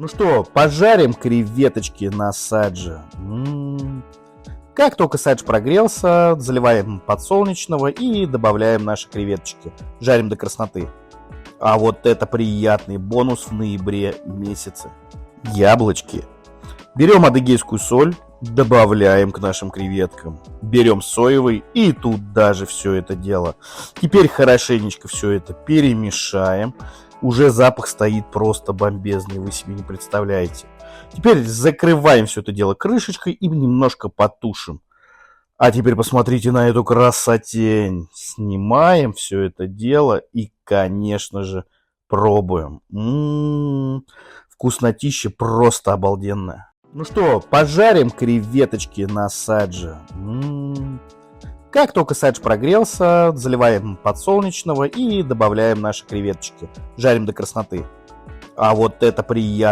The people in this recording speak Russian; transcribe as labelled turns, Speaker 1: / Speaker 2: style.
Speaker 1: Ну что, пожарим креветочки на садже. Как только садж прогрелся, заливаем подсолнечного и добавляем наши креветочки. Жарим до красноты. А вот это приятный бонус в ноябре месяце. Яблочки. Берем адыгейскую соль, добавляем к нашим креветкам. Берем соевый и туда же все это дело. Теперь хорошенечко все это перемешаем. Уже запах стоит просто бомбезный, вы себе не представляете. Теперь закрываем все это дело крышечкой и немножко потушим. А теперь посмотрите на эту красотень. Снимаем все это дело и, конечно же, пробуем. Вкуснотища просто обалденная. Ну что, пожарим креветочки на садже. Как только садж прогрелся, заливаем подсолнечного и добавляем наши креветочки. Жарим до красноты. А вот это приятно.